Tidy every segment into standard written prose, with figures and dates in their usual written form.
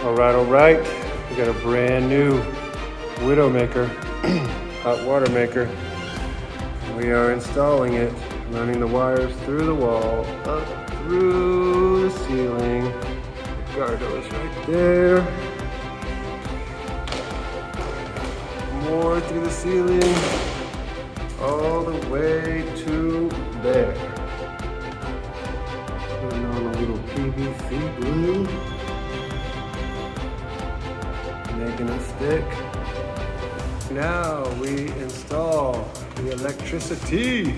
All right. We got a brand new Widowmaker, hot water maker. We are installing it, running the wires through the wall, up through the ceiling. The guardrail is right there. More through the ceiling, all the way to there. Putting on a little PVC glue. Making it stick. Now we install the electricity.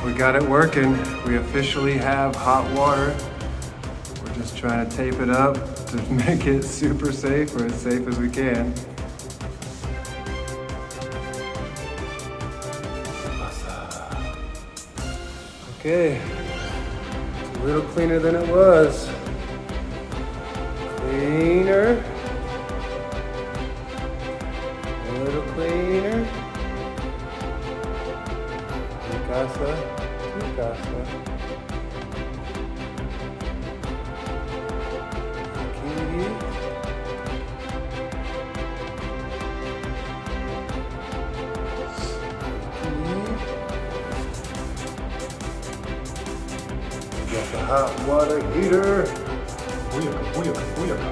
We got it working. We officially have hot water. We're just trying to tape it up to make it super safe, or as safe as we can. Okay. A little cleaner than it was. Cleaner. A little cleaner. Mi casa, tu casa. Aquí. Got the hot water heater. Booyaka, booyaka, booyaka.